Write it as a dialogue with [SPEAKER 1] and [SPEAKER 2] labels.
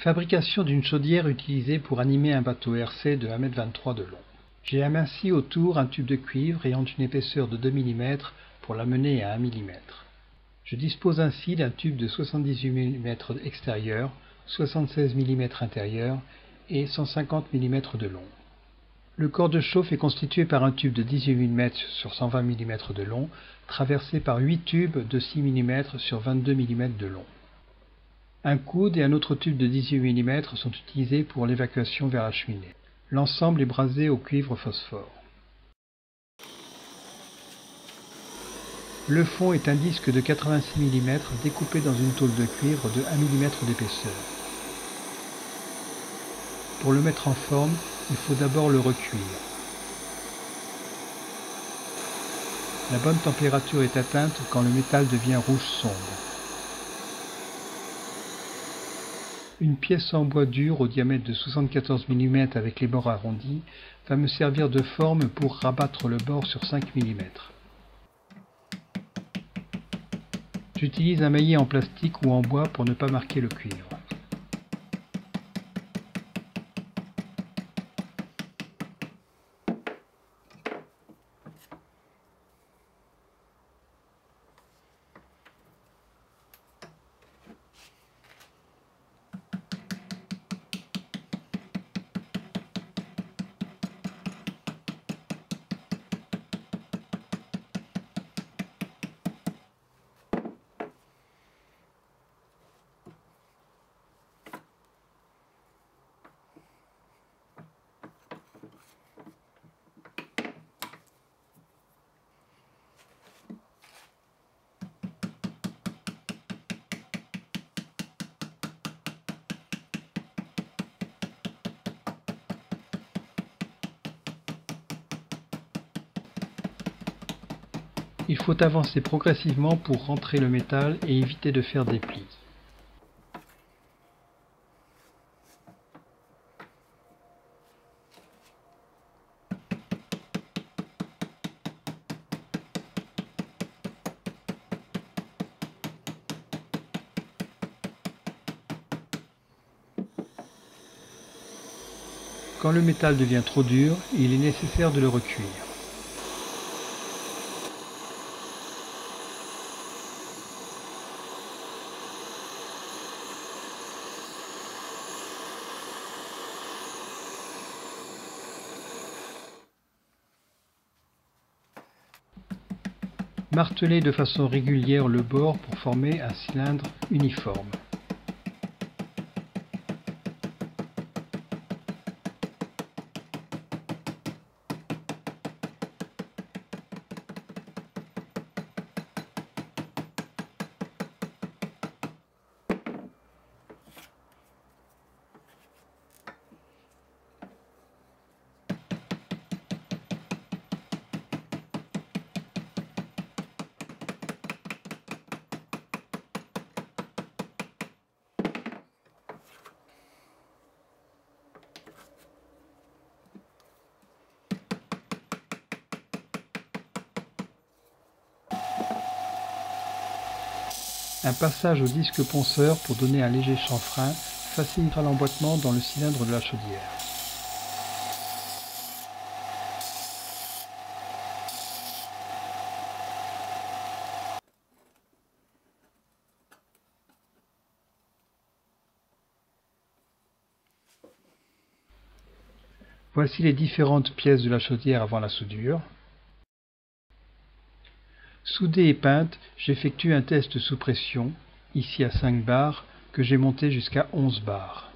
[SPEAKER 1] Fabrication d'une chaudière utilisée pour animer un bateau RC de 1,23 m de long. J'ai aminci autour un tube de cuivre ayant une épaisseur de 2 mm pour l'amener à 1 mm. Je dispose ainsi d'un tube de 78 mm extérieur, 76 mm intérieur et 150 mm de long. Le corps de chauffe est constitué par un tube de 18 mm sur 120 mm de long, traversé par 8 tubes de 6 mm sur 22 mm de long. Un coude et un autre tube de 18 mm sont utilisés pour l'évacuation vers la cheminée. L'ensemble est brasé au cuivre phosphore. Le fond est un disque de 86 mm découpé dans une tôle de cuivre de 1 mm d'épaisseur. Pour le mettre en forme, il faut d'abord le recuire. La bonne température est atteinte quand le métal devient rouge sombre. Une pièce en bois dur au diamètre de 74 mm avec les bords arrondis va me servir de forme pour rabattre le bord sur 5 mm. J'utilise un maillet en plastique ou en bois pour ne pas marquer le cuivre. Il faut avancer progressivement pour rentrer le métal et éviter de faire des plis. Quand le métal devient trop dur, il est nécessaire de le recuire. Marteler de façon régulière le bord pour former un cylindre uniforme. Un passage au disque ponceur pour donner un léger chanfrein facilitera l'emboîtement dans le cylindre de la chaudière. Voici les différentes pièces de la chaudière avant la soudure. Soudée et peinte, j'effectue un test sous pression, ici à 5 bars, que j'ai monté jusqu'à 11 bars.